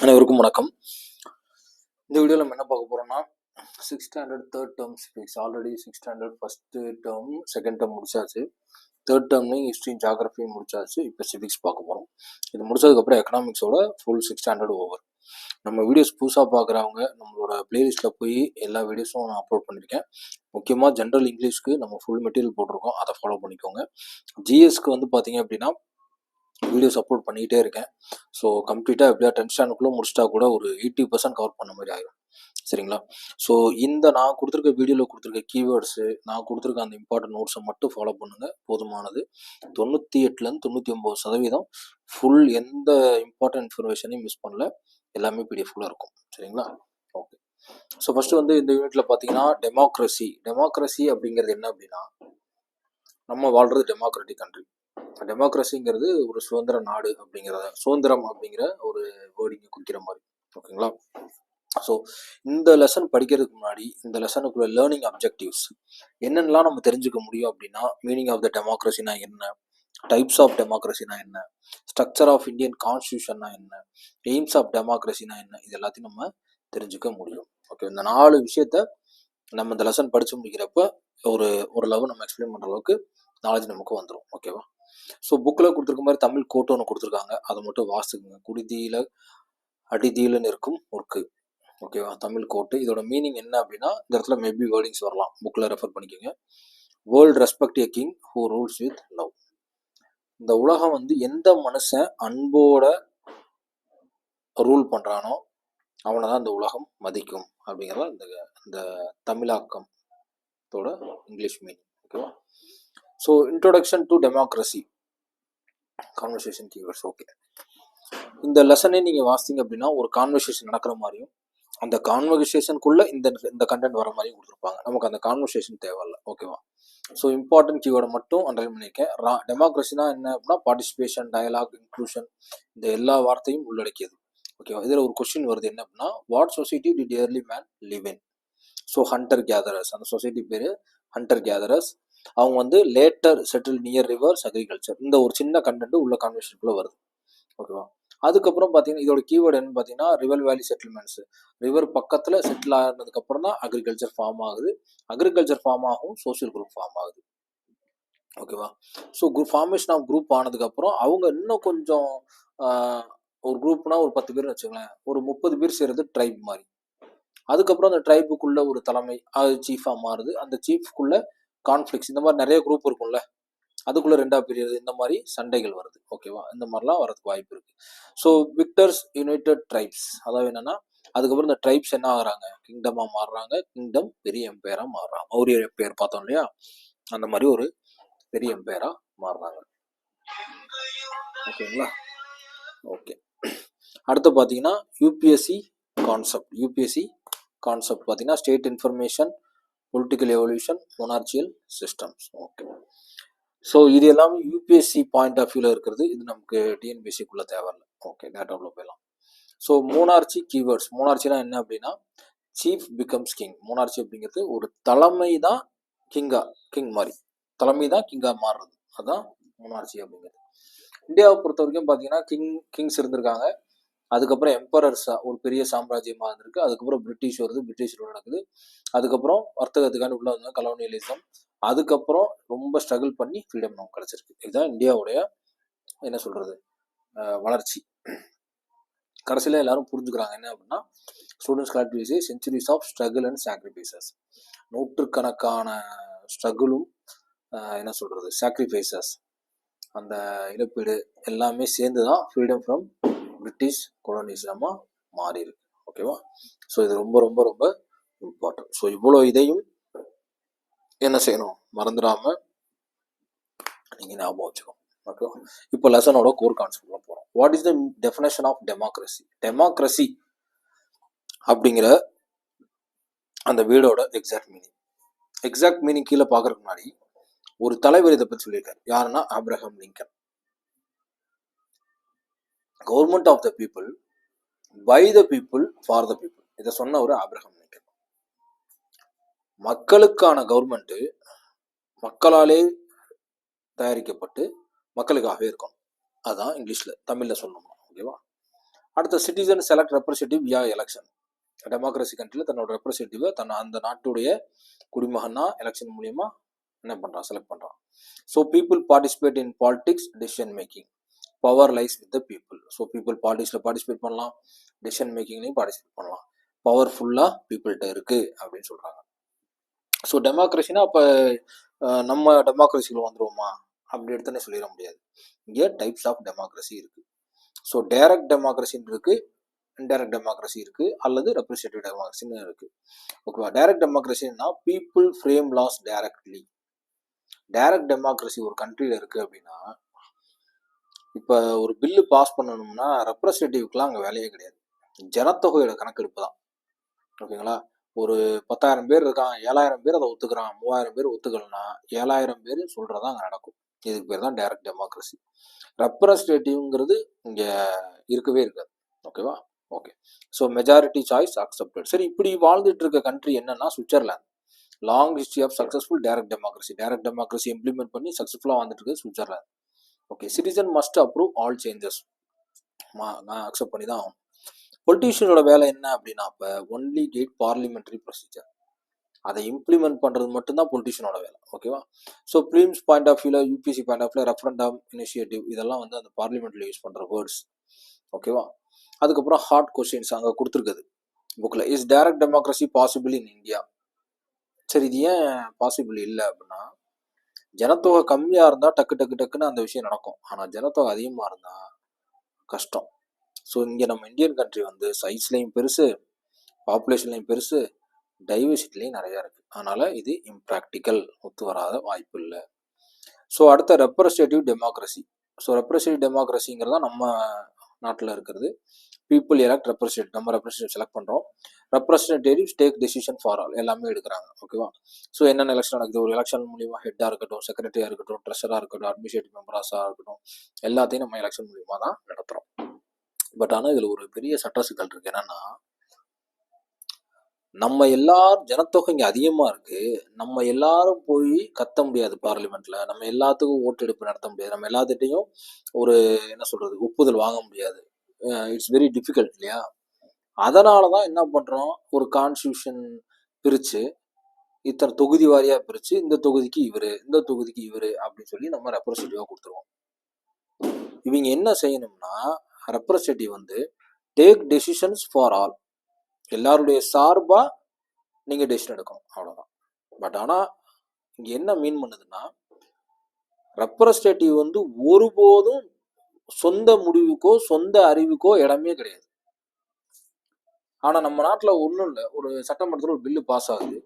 அனைவருக்கும் வணக்கம். இந்த வீடியோவில் நம்ம என்ன பார்க்க போகிறோம்னா, 6th standard third term civics. Already 6th standard first term second term முடிச்சாச்சு. தேர்ட் டேர்ம்லையும் ஹிஸ்ட்ரி ஜியாகிரஃபியும் முடிச்சாச்சு. இப்போ சிவிக்ஸ் பார்க்க போகிறோம். இது முடிச்சதுக்கப்புறம் எக்கனாமிக்ஸோட ஃபுல் 6th ஸ்டாண்டர்ட் ஓவர். நம்ம வீடியோஸ் புதுசாக பார்க்குறவங்க நம்மளோட பிளேலிஸ்ட்டில் போய் எல்லா வீடியோஸும் நான் அப்லோட் பண்ணியிருக்கேன். முக்கியமாக ஜென்ரல் இங்கிலீஷ்க்கு நம்ம ஃபுல் மெட்டீரியல் போட்டிருக்கோம், அதை ஃபாலோ பண்ணிக்கோங்க. ஜிஎஸ்க்கு வந்து பார்த்தீங்க அப்படின்னா வீடியோஸ் அப்லோட் பண்ணிக்கிட்டே இருக்கேன். ஸோ கம்ப்ளீட்டாக எப்படியா 10th ஸ்டாண்டர்டுக்குள்ளே முடிச்சிட்டா கூட ஒரு 80% கவர் பண்ண மாதிரி ஆகிடும். சரிங்களா? ஸோ இந்த நான் கொடுத்துருக்க வீடியோவில் கொடுத்துருக்க கீவேர்ட்ஸு, நான் கொடுத்துருக்க அந்த இம்பார்ட்டன்ட் நோட்ஸை மட்டும் ஃபாலோ பண்ணுங்கள், போதுமானது. 98லேருந்து 99% ஃபுல் எந்த இம்பார்ட்டன்ட் இன்ஃபர்மேஷனையும் மிஸ் பண்ணல. எல்லாமே பிடிஎஃப்ல இருக்கும். சரிங்களா? ஓகே. ஸோ ஃபஸ்ட்டு வந்து இந்த யூனிட்டில் பார்த்தீங்கன்னா டெமோக்ரஸி அப்படிங்கிறது என்ன அப்படின்னா, நம்ம வாழ்கிறது டெமோக்ராட்டிக் கண்ட்ரி. டெமோக்ரஸிங்கிறது ஒரு சுதந்திர நாடு அப்படிங்கிறத, சுதந்திரம் அப்படிங்கிற ஒரு வேர்டிங்க குறிக்கிற மாதிரி. ஓகேங்களா? ஸோ இந்த லெசன் படிக்கிறதுக்கு முன்னாடி இந்த லெசனுக்குள்ள லேர்னிங் அப்ஜெக்டிவ்ஸ் என்னென்னலாம் நம்ம தெரிஞ்சுக்க முடியும் அப்படின்னா, மீனிங் ஆஃப் த டெமோக்ரஸினா என்ன, டைப்ஸ் ஆஃப் டெமோக்ரஸினா என்ன, ஸ்ட்ரக்சர் ஆஃப் இந்தியன் கான்ஸ்டியூஷன்னா என்ன, எய்ம்ஸ் ஆஃப் டெமோக்ரஸினா என்ன, இது எல்லாத்தையும் நம்ம தெரிஞ்சுக்க முடியும். ஓகே, இந்த 4 விஷயத்த நம்ம இந்த லெசன் படித்து முடிக்கிறப்ப ஓரளவு நம்ம எக்ஸ்பிளைன் பண்ணுற அளவுக்கு நாலேஜ் நமக்கு வந்துடும். ஓகேவா? ஸோ புக்கில் கொடுத்துருக்க மாதிரி தமிழ் கோட்டு ஒன்று கொடுத்துருக்காங்க, அதை மட்டும் வாசிக்குங்க. குடிதீல அடிதீலன்னு இருக்கும் ஒர்க்கு. ஓகேவா? தமிழ் கோட்டு. இதோட மீனிங் என்ன அப்படின்னா, இந்த இடத்துல மேபி வேர்டிங்ஸ் வரலாம், புக்கில் ரெஃபர் பண்ணிக்கோங்க. World respect a king who rules with love. இந்த உலகம் வந்து எந்த மனுஷன் அன்போட ரூல் பண்ணுறானோ அவனை தான் இந்த உலகம் மதிக்கும் அப்படிங்கிறத இந்த தமிழாக்கத்தோட இங்கிலீஷ் மீனிங். ஓகேவா? So introduction to democracy conversation keywords. Okay, இந்த லெசனே நீங்கள் வாசிங்க அப்படின்னா ஒரு கான்வர்சேஷன் நடக்கிற மாதிரியும் அந்த கான்வர்சேஷனுக்குள்ள இந்த கண்டென்ட் வர மாதிரியும் கொடுத்துருப்பாங்க. நமக்கு அந்த கான்வர்சேஷன் தேவையில்லை. ஓகேவா? ஸோ இம்பார்ட்டன்ட் கீவேர்டை மட்டும் அண்டர்லைன் பண்ணியிருக்கேன். டெமோக்ரஸினா என்ன அப்படின்னா, பார்ட்டிசிபேஷன், டயலாக், இன்க்ளூஷன், இந்த எல்லா வார்த்தையும் உள்ளடக்கியது. ஓகேவா? இதில் ஒரு கொஸ்டின் வருது என்ன அப்படின்னா, what society did early man live in? So hunter gatherers, அந்த சொசைட்டி பேர் ஹண்டர் கேதரர்ஸ். அவங்க வந்து later settle near rivers agriculture. இந்த ஒரு சின்ன கண்டென்ட் உள்ள கான்வர்சேஷனுக்குள்ள வருது. ஓகேவா? அதுக்கப்புறம் பார்த்தீங்கன்னா இதோட கீவேர்டு என்னன்னு பார்த்தீங்கன்னா, ரிவர் வேலி செட்டில்மெண்ட்ஸ். ரிவர் பக்கத்தில் செட்டில் ஆனதுக்கப்புறம் தான் அக்ரிகல்ச்சர் ஃபார்ம் ஆகுது. அக்ரிகல்ச்சர் ஃபார்ம் ஆகும், சோசியல் குரூப் ஃபார்ம் ஆகுது. ஓகேவா? ஸோ ஃபார்மேஷன் ஆஃப் குரூப் ஆனதுக்கப்புறம் அவங்க இன்னும் கொஞ்சம் ஒரு குரூப்னா ஒரு 10 பேர்னு வச்சுங்களேன், ஒரு 30 பேர் சேர்றது ட்ரைப் மாதிரி. அதுக்கப்புறம் அந்த ட்ரைபுக்குள்ள ஒரு தலைமை, அது சீஃபாக மாறுது. அந்த சீஃப்குள்ள கான்ஃப்ளிக்ஸ், இந்த மாதிரி நிறைய குரூப் இருக்கும்ல, அதுக்குள்ள 2ஆ பிரியுது. இந்த மாதிரி சண்டைகள் வருது. ஓகேவா? இந்த மாதிரிலாம் வரதுக்கு வாய்ப்பு இருக்கு. ஸோ விக்டர்ஸ் யுனைடெட் ட்ரைப்ஸ், அதாவது என்னன்னா, அதுக்கப்புறம் இந்த ட்ரைப்ஸ் என்ன ஆகுறாங்க, கிங்டமா மாறுறாங்க. கிங்டம் பெரிய எம்பையரா மாறுறாங்க. மௌரிய எம்பையர் பார்த்தோம் இல்லையா, அந்த மாதிரி ஒரு பெரிய எம்பையரா மாறுறாங்க. ஓகேங்களா? ஓகே, அடுத்து பார்த்தீங்கன்னா யூபிஎஸ்சி கான்செப்ட் பார்த்தீங்கன்னா, state information, political evolution, monarchial systems. Okay, so இது எல்லாமே யூபிஎஸ்சி பாயிண்ட் ஆஃப் வியூவில் இருக்கிறது. இது நமக்கு டிஎன்பிஎஸ்சிக்குள்ளே தேவையில்லை. ஓகே, டேட்டாவில் போயிடலாம். So மோனார்ச்சி keywords. மோனார்ச்சினா என்ன அப்படின்னா, சீஃப் பிகம்ஸ் கிங். மோனார்ச்சி அப்படிங்கிறது ஒரு தலைமை தான் கிங் மாதிரி, தலைமை தான் கிங்காக மாறுறது. அதுதான் மோனார்ச்சி அப்படிங்கிறது. இந்தியாவை பொறுத்த வரைக்கும் பார்த்தீங்கன்னா கிங்ஸ் இருந்திருக்காங்க. அதுக்கப்புறம் எம்பரர்ஸா ஒரு பெரிய சாம்ராஜ்யமாக இருந்திருக்கு. அதுக்கப்புறம் பிரிட்டிஷ் வருது, பிரிட்டிஷ் ரூல் நடக்குது. அதுக்கப்புறம் வர்த்தகத்துக்கான உள்ள வந்து கலோனியலிசம். அதுக்கப்புறம் ரொம்ப ஸ்ட்ரகிள் பண்ணி ஃப்ரீடம் நமக்கு கிடைச்சிருக்கு. இதுதான் இந்தியாவுடைய என்ன சொல்றது வளர்ச்சி. கடைசியில் எல்லாரும் புரிஞ்சுக்கிறாங்க என்ன அப்படின்னா, students class centuries of struggle and sacrifices. நூற்றுக்கணக்கான ஸ்ட்ரகிளும் என்ன சொல்றது சாக்ரிஃபைசஸ், அந்த இழப்பீடு எல்லாமே சேர்ந்து தான் ஃப்ரீடம் ஃப்ரம் பிரிட்டிஷ் கொலோனிசமாக மாறி இருக்கு. ஓகேவா? ஸோ இது ரொம்ப ரொம்ப ரொம்ப இம்பார்ட்டன்ட். ஸோ இவ்வளோ இதையும் என்ன செய்யணும், மறந்துடாம நீங்கள் ஞாபகம் வச்சுக்கணும். ஓகேவா? இப்போ லெசனோட கோர் கான்செப்ட்ல போகிறோம். What is the definition of democracy அப்படிங்கிற அந்த வேர்டோட எக்ஸாக்ட் மீனிங் கீழே பார்க்கறதுக்கு முன்னாடி ஒரு தலைவர் இதை பற்றி சொல்லியிருக்காரு. யாருன்னா Abraham Lincoln. Government of the people, by the people, for the people. இதை சொன்ன ஒரு ஆப்ரஹாம் லிங்கன். மக்களுக்கான கவர்மெண்ட் மக்களாலே தயாரிக்கப்பட்டு மக்களுக்காகவே இருக்கும். அதான் இங்கிலீஷ்ல, தமிழ்ல சொல்லணும். ஓகேவா? அடுத்த citizen select representative via election. Democracy கண்ட்ரியில் தன்னோட ரெப்ரஸன்டேட்டிவை அந்த நாட்டுடைய குடிமகனா எலெக்ஷன் மூலியமா என்ன பண்றான், செலக்ட் பண்றான். So people participate in politics decision making. Power lies with the people. So people பாலிடிக்ஸில் பார்ட்டிசிபேட் பண்ணலாம், டெசிஷன் மேக்கிங்லையும் பார்ட்டிசிபேட் பண்ணலாம். பவர் ஃபுல்லாக பீப்புள்கிட்ட இருக்கு அப்படின்னு சொல்றாங்க. ஸோ டெமோக்ரஸினா அப்போ நம்ம டெமோக்ரஸியில் வந்துருவோமா அப்படி எடுத்துனே சொல்லிட முடியாது. இங்கே டைப்ஸ் ஆஃப் டெமோக்ரஸி இருக்கு. ஸோ டைரக்ட் டெமோக்ரஸின்னு இருக்கு, இன்டைரக்ட் டெமோக்ரஸி இருக்கு, அல்லது ரெப்ரஸன்டேட்டிவ் டெமோக்ரஸின்னு இருக்கு. ஓகேவா? டைரக்ட் டெமோக்ரஸின்னா people frame laws directly. Direct democracy ஒரு கண்ட்ரியில் இருக்கு அப்படின்னா, இப்போ ஒரு பில்லு பாஸ் பண்ணணும்னா ரெப்ரஸன்டேட்டிவ்க்குலாம் அங்கே வேலையே கிடையாது. ஜனத்தொகையோட கணக்கெடுப்பு தான். ஓகேங்களா? ஒரு 10,000 பேர் இருக்கான், 7,000 பேர் அதை ஒத்துக்கிறான், 3,000 பேர் ஒத்துக்கலன்னா 7,000 பேர் சொல்றதா அங்கே நடக்கும். இதுக்கு பேர் தான் டைரக்ட் டெமோக்ரஸி. ரெப்ரஸன்டேட்டிவ்ங்கிறது இங்கே இருக்கவே இருக்காது. ஓகேவா? Okay. So majority choice accepted. சரி, இப்படி வாழ்ந்துட்டு இருக்க கண்ட்ரி என்னன்னா Switzerland. Long history of successful direct democracy. Direct democracy implement பண்ணி சக்ஸஸ்ஃபுல்லாக வந்துட்டு இருக்கு Switzerland. Okay. Citizen must approve all changes. நான் அக்செப்ட் பண்ணி தான் ஆகும். பொலிட்டீஷியனோட வேலை என்ன அப்படின்னா, இப்போ ஒன்லி கேட் பார்லிமெண்டரி ப்ரொசீஜர், அதை இம்ப்ளிமெண்ட் பண்ணுறது மட்டும்தான் பொலிட்டீஷியனோட வேலை. ஓகேவா? ஸோ ப்ரீம்ஸ் பாயிண்ட் ஆஃப் வியூவில், யூபிசி பாயிண்ட் ஆஃப் வியூவில் ரெஃபரண்டம், இனிஷியேட்டிவ் இதெல்லாம் வந்து அந்த பார்லிமெண்ட்டில் யூஸ் பண்ணுற வேர்ட்ஸ். ஓகேவா? அதுக்கப்புறம் ஹார்ட் கொஸ்டின்ஸ் அங்கே கொடுத்துருக்குது புக்கில். Is direct democracy possible in India? சரி, இது ஏன் பாசிபிள் இல்லை அப்படின்னா, ஜனத்தொகை கம்மியாக இருந்தால் டக்குன்னு அந்த விஷயம் நடக்கும். ஆனால் ஜனத்தொகை அதிகமாக இருந்தால் கஷ்டம். ஸோ இங்கே நம்ம இந்தியன் கண்ட்ரி வந்து சைஸ்லையும் பெருசு, பாப்புலேஷன்லையும் பெருசு, டைவர்சிட்டிலையும் நிறையா இருக்குது. அதனால் இது இம்ப்ராக்டிக்கல், ஒத்து வராத வாய்ப்பு இல்லை. ஸோ அடுத்த ரெப்ரஸன்டேட்டிவ் டெமோக்ரஸி. ஸோ ரெப்ரஸன்டேட்டிவ் டெமோக்ரஸிங்கிறது தான் நம்ம நாட்டில் இருக்கிறது. People elect representative. நம்ம ரெப்ரஸன்டேட்டிவ் செலக்ட் பண்ணுறோம். Representative take decision for all. எல்லாமே எடுக்கிறாங்க. ஓகேவா? ஸோ என்னென்ன எலெக்ஷன் நடக்குது, ஒரு எலெக்ஷன் மூலியமா ஹெட்டாக இருக்கட்டும், செக்ரட்டரியாக இருக்கட்டும், ட்ரெஷராக இருக்கட்டும், அட்மினிஸ்ட்ரேட்டிவ் மெம்பர்ஸாக இருக்கட்டும், எல்லாத்தையும் நம்ம எலெக்ஷன் மூலியமாக தான் நடத்துகிறோம். பட் ஆனால் இதில் ஒரு பெரிய சட்ட சிக்கல் இருக்கு. என்னன்னா, நம்ம எல்லாரும் ஜனத்தொகை இங்கே அதிகமாக இருக்கு, நம்ம எல்லாரும் போய் கத்த முடியாது பார்லிமெண்ட்ல, நம்ம எல்லாத்துக்கும் ஓட்டெடுப்பு நடத்த முடியாது, நம்ம எல்லாத்திட்டையும் ஒரு என்ன சொல்றது ஒப்புதல் வாங்க முடியாது. இட்ஸ் வெரி டிஃபிகல்ட் இல்லையா? அதனால தான் என்ன பண்ணுறோம், ஒரு கான்ஸ்டியூஷன் பிரித்து இத்தனை தொகுதி வாரியாக பிரித்து இந்த தொகுதிக்கு இவர், இந்த தொகுதிக்கு இவர் அப்படின்னு சொல்லி நம்ம ரெப்ரஸன்டேட்டிவாக கொடுத்துருவோம். இவங்க என்ன செய்யணும்னா, ரெப்ரஸன்டேட்டிவ் வந்து டேக் டெசிஷன்ஸ் ஃபார் ஆல். எல்லாருடைய சார்பாக நீங்கள் டெசிஷன் எடுக்கணும், அவ்வளோதான். பட் ஆனால் இங்கே என்ன மீன் பண்ணுதுன்னா, ரெப்ரஸன்டேட்டிவ் வந்து ஒருபோதும் சொந்த முடிவுக்கோ சொந்த அறிவுக்கோ இடமே கிடையாது. ஆனால் நம்ம நாட்டில் ஒன்றும் இல்லை, ஒரு சட்டமன்றத்தில் ஒரு பில்லு பாஸ் ஆகுது,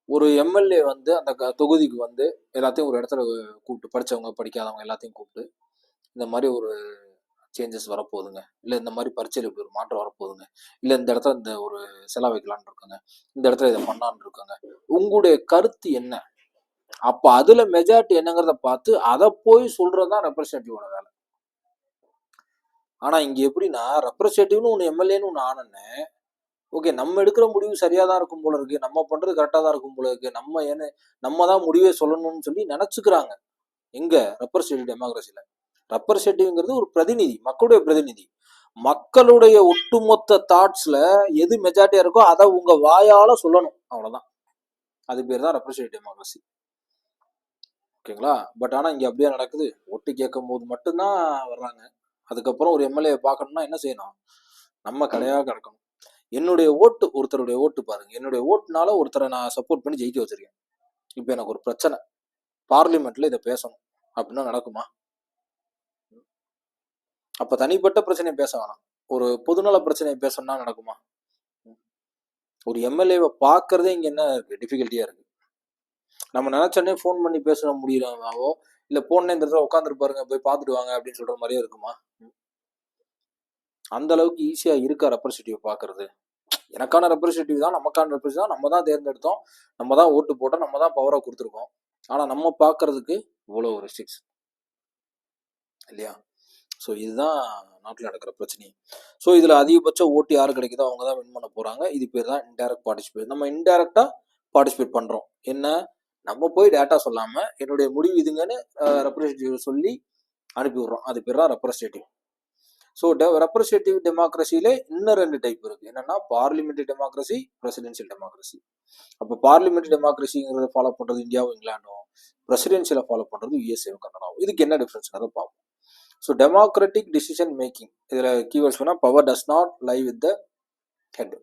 ஒரு எம்எல்ஏ வந்து அந்த தொகுதிக்கு வந்து எல்லாத்தையும் ஒரு இடத்துல கூப்பிட்டு, படித்தவங்க படிக்காதவங்க எல்லாத்தையும் கூப்பிட்டு, இந்த மாதிரி ஒரு சேஞ்சஸ் வரப்போகுதுங்க, இல்லை இந்த மாதிரி பரீட்சையில் இப்படி ஒரு மாற்றம் வரப்போகுதுங்க, இல்லை இந்த இடத்துல இந்த ஒரு செலவு வைக்கலான்னு இருக்காங்க, இந்த இடத்துல இதை பண்ணலான்னு இருக்காங்க, உங்களுடைய கருத்து என்ன? அப்போ அதில் மெஜாரிட்டி என்னங்கிறத பார்த்து அதை போய் சொல்கிறது தான் ரெப்ரஸன்டேட்டிவோட வேலை. ஆனால் இங்கே எப்படின்னா, ரெப்ரஸன்டேட்டிவ்னு ஒன்று எம்எல்ஏன்னு ஒன்று ஆனன்னு, ஓகே நம்ம எடுக்கிற முடிவு சரியாக தான் இருக்கும் போல இருக்கு, நம்ம பண்ணுறது கரெக்டாக தான் இருக்கும் போல இருக்கு, நம்ம தான் முடிவே சொல்லணும்னு சொல்லி நினச்சிக்கிறாங்க. எங்கே ரெப்ரஸன்டேட்டிவ் டெமோக்ரஸியில் ரெப்ரஸன்டேட்டிவ்ங்கிறது ஒரு பிரதிநிதி, மக்களுடைய பிரதிநிதி. மக்களுடைய ஒட்டுமொத்த தாட்ஸில் எது மெஜாரிட்டியாக இருக்கோ அதை உங்கள் வாயால் சொல்லணும், அவ்வளோதான். அது பேர் தான் ரெப்ரஸன்டேட்டிவ் டெமோக்ரஸி. ஓகேங்களா? பட் ஆனால் இங்கே அப்படியே நடக்குது, ஒட்டு கேட்கும் போது மட்டும்தான் வர்றாங்க. அதுக்கப்புறம் ஒரு எம்எல்ஏ பார்க்கணும்னா என்ன செய்யணும், நம்ம கடையாக கிடக்கணும். என்னுடைய ஓட்டு, ஒருத்தருடைய ஓட்டு பாருங்க, என்னுடைய ஓட்டுனால ஒருத்தரை நான் சப்போர்ட் பண்ணி ஜெயிக்க வச்சிருக்கேன். இப்போ எனக்கு ஒரு பிரச்சனை, பார்லிமெண்ட்ல இதை பேசணும் அப்படின்னா நடக்குமா? அப்ப தனிப்பட்ட பிரச்சனையை பேச வேணாம், ஒரு பொதுநல பிரச்சனையை பேசணும்னா நடக்குமா? ஒரு எம்எல்ஏவை பார்க்கறதே இங்க என்ன இருக்கு, டிஃபிகல்ட்டியா இருக்கு. நம்ம நினைச்சோடனே ஃபோன் பண்ணி பேச முடியலாமாவோ, இல்லை போனே இந்த இடத்துல உட்காந்துருப்பாருங்க போய் பார்த்துட்டு வாங்க அப்படின்னு சொல்ற மாதிரியே இருக்குமா? அந்த அளவுக்கு ஈஸியா இருக்கா ரெப்ரஸன்டேட்டிவ் பார்க்கறது? எனக்கான ரெப்ரஸன்டேட்டிவ் தான், நமக்கான ரெப்ரஸன்டேட்டிவ் தான், நம்ம தான் தேர்ந்தெடுத்தோம், நம்ம தான் ஓட்டு போட்டோம், நம்ம தான் பவரை கொடுத்துருக்கோம். ஆனால் நம்ம பார்க்கறதுக்கு இவ்வளோ ரெஸ்ட்ரிக்ஸ் இல்லையா? ஸோ இதுதான் நாட்டில் நடக்கிற பிரச்சனை. ஸோ இதில் அதிகபட்ச ஓட்டு யார் கிடைக்குதோ அவங்க தான் வின் பண்ண போகிறாங்க. இது பேர் தான் இன்டைரக்ட் பார்ட்டிசிபேட். நம்ம இன்டைரக்டாக பார்ட்டிசிபேட் பண்ணுறோம். என்ன, நம்ம போய் டேட்டா சொல்லாமல் என்னுடைய முடிவு இதுங்கன்னு ரெப்ரஸன்டேட்டிவ் சொல்லி அனுப்பி விடுறோம். அது பேர் தான் ரெப்ரஸன்டேட்டிவ். ஸோ ரெப்ரஸன்டேட்டிவ் டெமோக்ரஸியில இன்னும் 2 டைப் இருக்கு. என்னன்னா பார்லிமெண்டரி டெமோக்ரஸி, பிரசிடென்சியல் டெமோக்ரஸி. அப்போ பார்லிமெண்டரி டெமோக்ரஸிங்கிறத ஃபாலோ பண்றது இந்தியாவும் இங்கிலாண்டும், பிரசிடென்சியலை ஃபாலோ பண்றது யுஎஸ்ஏவும் கனடாவும். இதுக்கு என்ன டிஃபரன்ஸ்ங்கிறத பார்ப்போம். ஸோ டெமோக்ராட்டிக் டிசிஷன் மேக்கிங், இதில் கீவேர்ட்ஸ் வேணா power does not lie with the head.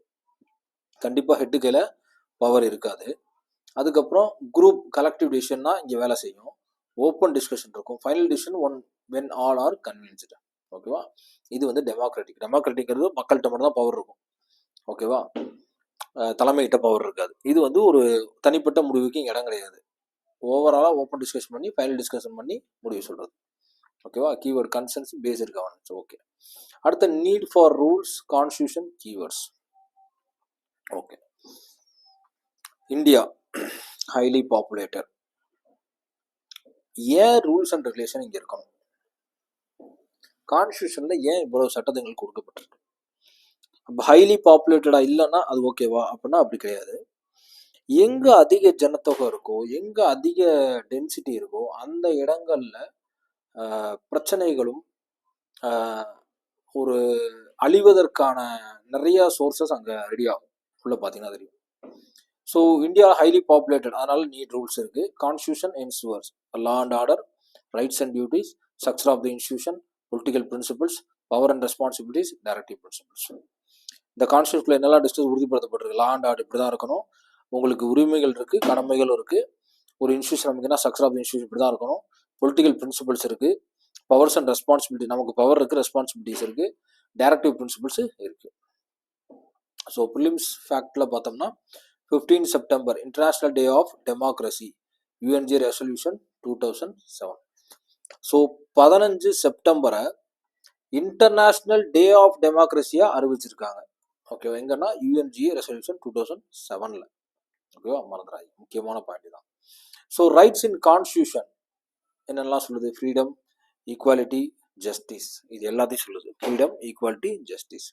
கண்டிப்பாக ஹெட்டு கையில் பவர் இருக்காது. அதுக்கப்புறம் குரூப் கலெக்டிவ் டிசிஷன்னா இங்கே வேலை செய்யும். ஓப்பன் டிஸ்கஷன் இருக்கும். Final decision when all are convinced. ஓகேவா? இது வந்து டெமோக்ராட்டிக்ங்கிறது மக்கள்கிட்ட மட்டும் தான் பவர் இருக்கும். ஓகேவா? தலைமையிட்ட பவர் இருக்காது. இது வந்து ஒரு தனிப்பட்ட முடிவுக்கு இடம் கிடையாது. ஓவராலாக ஓப்பன் டிஸ்கஷன் பண்ணி ஃபைனல் டிஸ்கஷன் பண்ணி முடிவு சொல்கிறது. ஓகேவா? Keyword consensus based governance. Okay, அடுத்த need for rules, constitution, keywords. Okay, India highly populated. ஏன் ரூல்ஸ் அண்ட் ரெகுலேஷன் இங்கே இருக்கணும்? கான்ஸ்டியூஷன்ல ஏன் இவ்வளவு சட்டங்கள் கொடுக்கப்பட்டிருக்கு? ஹைலி பாப்புலேட்டடா இல்லைன்னா அது ஓகேவா அப்படின்னா அப்படி கிடையாது. எங்க அதிக ஜனத்தொகை இருக்கோ, எங்க அதிக டென்சிட்டி இருக்கோ, அந்த இடங்கள்ல பிரச்சனைகளும் ஒரு அழிவதற்கான நிறைய சோர்சஸ் அங்கே ரெடி ஆகும். உள்ள பார்த்தீங்கன்னா தெரியும். ஸோ இந்தியா ஹைலி பாப்புலேட்டட், அதனால நீட் ரூல்ஸ் இருக்கு. Constitution ensures law and order, rights and duties, structure of the institution, political principles, power and responsibilities, directive principles. இந்த கான்ஸ்டியூஷன்ல என்னெல்லாம் டிஸ்கஸ் உறுதிப்படுத்தப்பட்டிருக்கு? லா அண்ட் ஆர்டர் இப்படி தான் இருக்கணும், உங்களுக்கு உரிமைகள் இருக்கு, கடமைகளும் இருக்கு. ஒரு இன்ஸ்டியூஷன் நமக்குன்னா ஸ்ட்ரக்சர் ஆஃப் த இன்ஸ்டியூஷன் இப்படி தான் இருக்கணும். பொலிட்டிக்கல் பிரின்சிபல்ஸ் இருக்கு, பவர்ஸ் அண்ட் ரெஸ்பான்சிபிலிட்டி, நமக்கு பவர் இருக்கு, ரெஸ்பான்சிபிலிட்டிஸ் இருக்கு, டைரக்டிவ் பிரின்சிபல்ஸ் இருக்கு. ஸோ ப்ரிலிம்ஸ் ஃபேக்ட்ல பார்த்தோம்னா 15 September international day of democracy, UNG resolution 2007. So 15 செப்டம்பரை இன்டர்நேஷனல் டே ஆஃப் டெமோக்ரஸியா அறிவிச்சிருக்காங்க. ஓகேவா? எங்கன்னா யுஎன்ஜி ரெசல்யூஷன் 2007ல. ஓகேவா? மறந்துடாது, முக்கியமான பாயிண்ட் தான். ஸோ ரைட்ஸ் இன் கான்ஸ்டியூஷன் என்னெல்லாம் சொல்லுது? ஃப்ரீடம், ஈக்குவாலிட்டி, ஜஸ்டிஸ், இது எல்லாத்தையும் சொல்லுது. Freedom, equality, justice.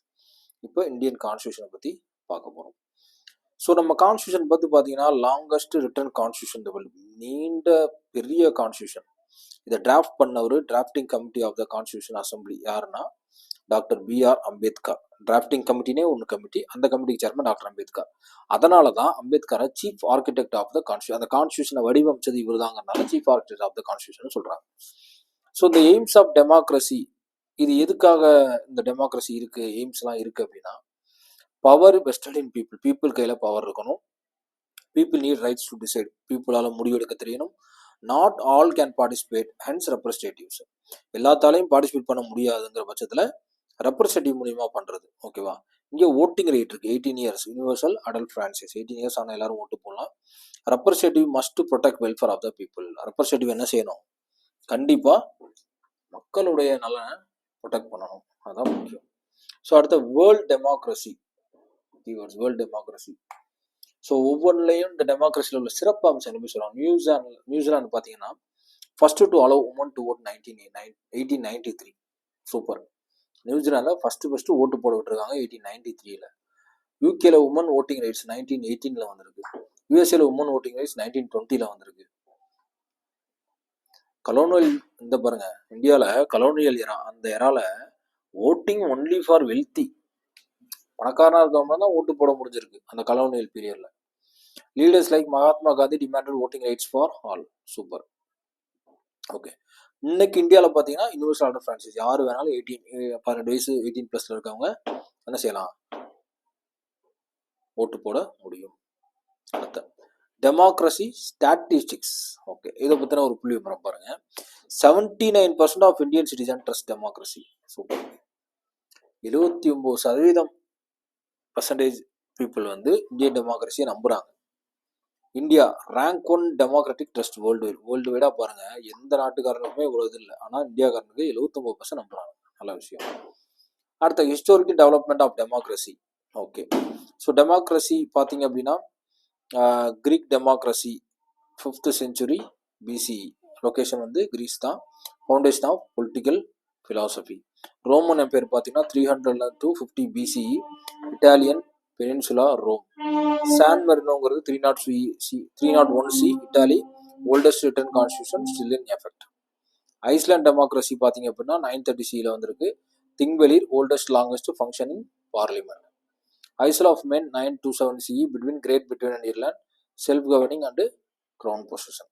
இப்போ இந்தியன் கான்ஸ்டியூஷனை பற்றி பார்க்க போகிறோம். ஸோ நம்ம கான்ஸ்டியூஷன் பற்றி பார்த்தீங்கன்னா லாங்கஸ்ட் ரிட்டன் கான்ஸ்டியூஷன், நீண்ட பெரிய கான்ஸ்டியூஷன். இதை டிராஃப்ட் பண்ணவர் drafting committee of the constitution assembly யாருன்னா டாக்டர் பிஆர் அம்பேத்கர். டிராஃப்டிங் கமிட்டினே ஒன்று கமிட்டி, அந்த கமிட்டிக்கு சேர்மன் டாக்டர் அம்பேத்கர். அதனால தான் அம்பேத்கரை chief architect of the constitution, அந்த கான்ஸ்டியூஷனை வடிவமைச்சது இவர் தாங்கிறனால chief architect of the constitution சொல்றாங்க. ஸோ இந்த எய்ம்ஸ் ஆஃப் டெமோக்ரஸி, இது எதுக்காக இந்த டெமோக்ரஸி இருக்கு, எய்ம்ஸ்லாம் இருக்கு அப்படின்னா, power vested in people, people கையில் பவர் இருக்கணும். People need rights to decide, பீப்புளால் முடிவெடுக்க தெரியணும். Not all can participate, hence representatives. எல்லாத்தாலையும் பார்ட்டிசிபேட் பண்ண முடியாதுங்கிற பட்சத்தில் ரெப்ரஸன்டேட்டிவ் மூலியமா பண்ணுறது. ஓகேவா? இங்கே ஓட்டிங் ரைட் இருக்கு, 18 years universal adult franchise, 18 years ஆனால் எல்லாரும் ஓட்டு போடலாம். Representative must protect welfare of the people. Representative என்ன செய்யணும்? கண்டிப்பாக மக்களுடைய நலனை ப்ரொடெக்ட் பண்ணணும், அதுதான் முக்கியம். ஸோ அடுத்த world democracy, world democracy. So ஒவ்வொன்றிலையும் இந்த டெமோக்ரஸியில் உள்ள சிறப்பு அம்சம் எப்படி சொல்லலாம்? நியூசிலாந்து பார்த்தீங்கன்னா first to allow women to vote 1893. Super. நியூசிலாந்தில் ஃபர்ஸ்ட் ஓட்டு போட விட்டுருக்காங்க 1893ல. யூகேல உமன் ஓட்டிங் ரைட்ஸ் 1918ல வந்திருக்கு. யூஎஸ்ஏல உமன் ஓட்டிங் ரைட்ஸ் 1920ல வந்திருக்கு. கலோனியல் இந்த பாருங்க, இந்தியாவில் கலோனியல் எரா, அந்த எரால ஓட்டிங் ஒன்லி ஃபார் வெல்த்தி, பணக்காரனா இருக்கவங்க தான் ஓட்டு போட முடிஞ்சிருக்கு அந்த கலோனியல் பீரியட்ல. Leaders like Mahatma Gandhi demanded voting rights for all. Super. Okay, இன்னைக்கு இந்தியாவில் பார்த்தீங்கன்னா யூனிவர்சல் அடல்ட் ஃப்ரான்சைஸ், யார் வேணாலும் 12 வயசு 18+ இருக்கவங்க என்ன செய்யலாம்? ஓட்டு போட முடியும். அடுத்த டெமோக்ரஸி ஸ்டாட்டிஸ்டிக்ஸ். ஓகே, இதை பற்றின ஒரு புள்ளி விவரம் பாருங்க. 79% of Indian citizen trust democracy. Super. 79% people வந்து இந்தியன் டெமோக்ரஸியை நம்புறாங்க. India rank 1 democratic trust world வைடா பாருங்க, எந்த நாட்டுக்காரனுக்குமே இவ்வளவு இது இல்லை, ஆனால் இந்தியாக்காரனுக்கு 79% நம்புறாங்க. நல்ல விஷயம். அடுத்த historical development of democracy. Okay, so democracy பார்த்தீங்க அப்படின்னா Greek democracy 5th century BCE, location வந்து கிரீஸ் தான். Foundation of political philosophy. Roman empire பார்த்தீங்கன்னா 300 to 50 BCE, Italian peninsula Rome. San மெரினோங்கிறது 301C, Italy, oldest written constitution still in effect. Iceland democracy பார்த்தீங்க அப்படின்னா 930 CEல வந்திருக்கு. Thingvellir oldest longest functioning parliament. Isle of Man 927 CE between Great Britain and Ireland self governing and crown position.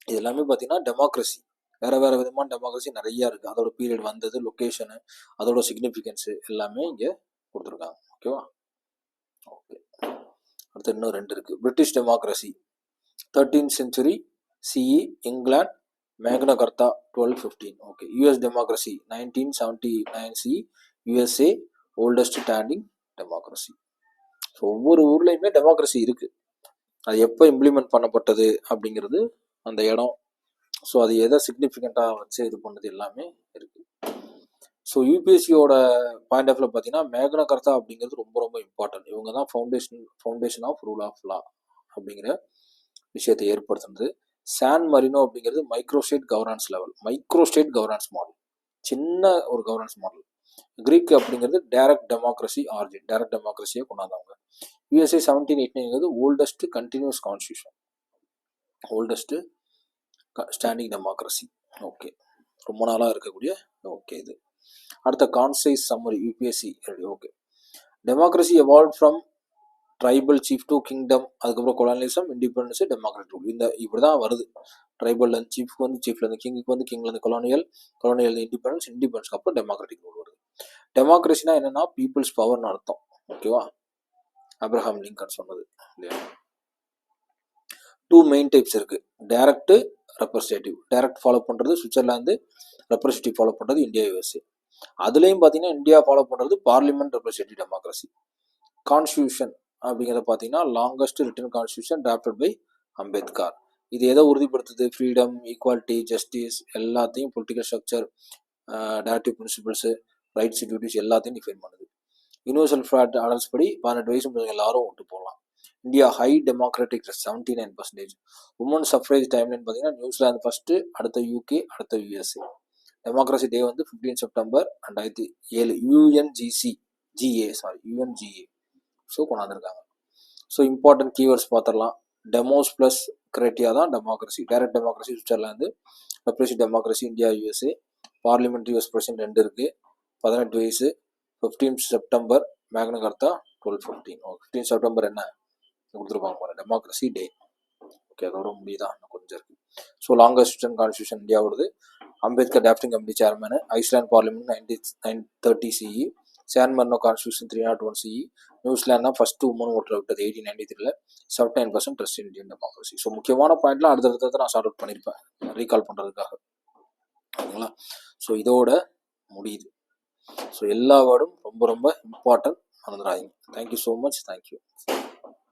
இது எல்லாமே பார்த்தீங்கன்னா democracy. வேறு வேறு விதமான டெமோக்ரஸி நிறையா இருக்குது. அதோட பீரியட் வந்தது, லொக்கேஷனு, அதோட சிக்னிஃபிகன்ஸு எல்லாமே இங்கே கொடுத்துருக்காங்க. ஓகேவா? ஓகே. அடுத்து இன்னும் 2 இருக்குது. British democracy 13th century CE England மேக்னா கர்த்தா 1215. Okay. US democracy 1979 CE USA oldest standing democracy. So ஒவ்வொரு ஊர்லேயுமே டெமோக்ரஸி இருக்குது. அது எப்போ இம்ப்ளிமெண்ட் பண்ணப்பட்டது அப்படிங்கிறது அந்த இடம், ஸோ அது எதை சிக்னிஃபிகண்ட்டாக வச்சு இது பண்ணது எல்லாமே இருக்குது. ஸோ யூபிஎஸ்சியோட பாயிண்ட் ஆஃப் வியூ பார்த்தீங்கன்னா மேக்னா கர்த்தா அப்படிங்கிறது ரொம்ப ரொம்ப இம்பார்ட்டன்ட். இவங்க தான் foundation of rule of law அப்படிங்கிற விஷயத்தை ஏற்படுத்துனது. சான் மரினோ அப்படிங்கிறது மைக்ரோஸ்டேட் கவர்னன்ஸ் மாடல், சின்ன ஒரு கவர்னன்ஸ் மாடல். கிரீக் அப்படிங்கிறது டைரக்ட் டெமோக்ரஸி ஆர்ஜின், டைரக்ட் டெமோக்ரஸியை கொண்டாந்தவங்க. USA 1789 oldest continuous constitution, oldest standing democracy. Okay, ரொம்ப நாளாக இருக்கக்கூடிய. ஓகே, இது அடுத்த concise summary UPSC. Okay, democracy evolve from tribal chief to kingdom, அதுக்கப்புறம் கொலானிசம், இண்டிபெண்டன்ஸ், டெமோக்ராட்டிக் ரூல். இந்த இப்படி தான் வருது. ட்ரைபல் சீஃப்க்கு வந்து சீஃப்லேருந்து கிங்குக்கு வந்து கிங்லேருந்து கொலோனியல் இண்டிபெண்டன்ஸ்க்கு அப்புறம் டெமோக்ராட்டிக் ரூல் வருது. டெமோக்ரஸினா என்னன்னா பீப்புள்ஸ் பவர்னு அர்த்தம். ஓகேவா? அப்ரஹாம் லிங்கன் சொன்னது இல்லையா? 2 மெயின் டைப்ஸ் இருக்கு. Direct, representative. டைரக்ட் ஃபாலோ பண்ணுறது சுவிட்சர்லாந்து, ரெப்ரஸன்டேட்டிவ் ஃபாலோ பண்ணுறது இந்தியா USA. அதுலேயும் பார்த்தீங்கன்னா இந்தியா ஃபாலோ பண்ணுறது பார்லிமெண்ட் ரெப்ரஸன்டேட்டிவ் டெமோக்ரஸி. கான்ஸ்டியூஷன் அப்படிங்கிறத பார்த்தீங்கன்னா longest written constitution drafted by Ambedkar. இது எதை உறுதிப்படுத்துது? ஃப்ரீடம், ஈக்குவாலிட்டி, ஜஸ்டிஸ் எல்லாத்தையும், political structure, directive principles, rights, duties எல்லாத்தையும் டிஃபைன் பண்ணுது. யூனிவர்சல் ஃபிளாட் அடல்ட்ஸ் படி 18 வயசு முடிஞ்சவங்க எல்லாரும் ஓட்டு போடலாம். India high democratic 79%. Women suffrage timeline பார்த்தீங்கன்னா நியூசிலாந்து ஃபஸ்ட்டு, அடுத்த UK, அடுத்த USA. டெமோக்ரஸி டே வந்து 15 செப்டம்பர் 2007 UNGA ஸோ கொண்டாந்துருக்காங்க. ஸோ இம்பார்ட்டன்ட் கீவேர்ட்ஸ் பார்த்துடலாம். டெமோஸ் ப்ளஸ் கிரைட்டீரியா தான் டெமோக்ரஸி. Direct democracy Switzerland, representative democracy India USA. Parliamentary US president 2 இருக்குது. 18 வயசு. 15 செப்டம்பர் மேக்னா கர்த்தா 1215. 15 செப்டம்பர் என்ன கொடுத்துருப்பாங்க பாருங்க, டெமோக்ரஸி டே. ஓகே, அதோட முடியுதான், கொஞ்சம் இருக்குது. ஸோ லாங்கஸ்ட் ரிட்டன் கான்ஸ்டியூஷன் இந்தியாவோடது. Ambedkar drafting committee chairman. Iceland parliament 1930 CE. San Marino constitution 301 CE. New Zealand தான் ஃபர்ஸ்ட் உமன் ஓட்டரை விட்டது 1893. 79% trust in Indian democracy. So முக்கியமான பாயிண்ட்லாம் அடுத்தடுத்த நான் ஷார்ட் அவுட் பண்ணியிருப்பேன் ரீகால் பண்ணுறதுக்காக. ஓகேங்களா? ஸோ இதோட முடியுது. ஸோ எல்லா வேர்டும் ரொம்ப ரொம்ப இம்பார்ட்டன்ட், மறந்துடாதீங்க. Thank you so much. தேங்க்யூ.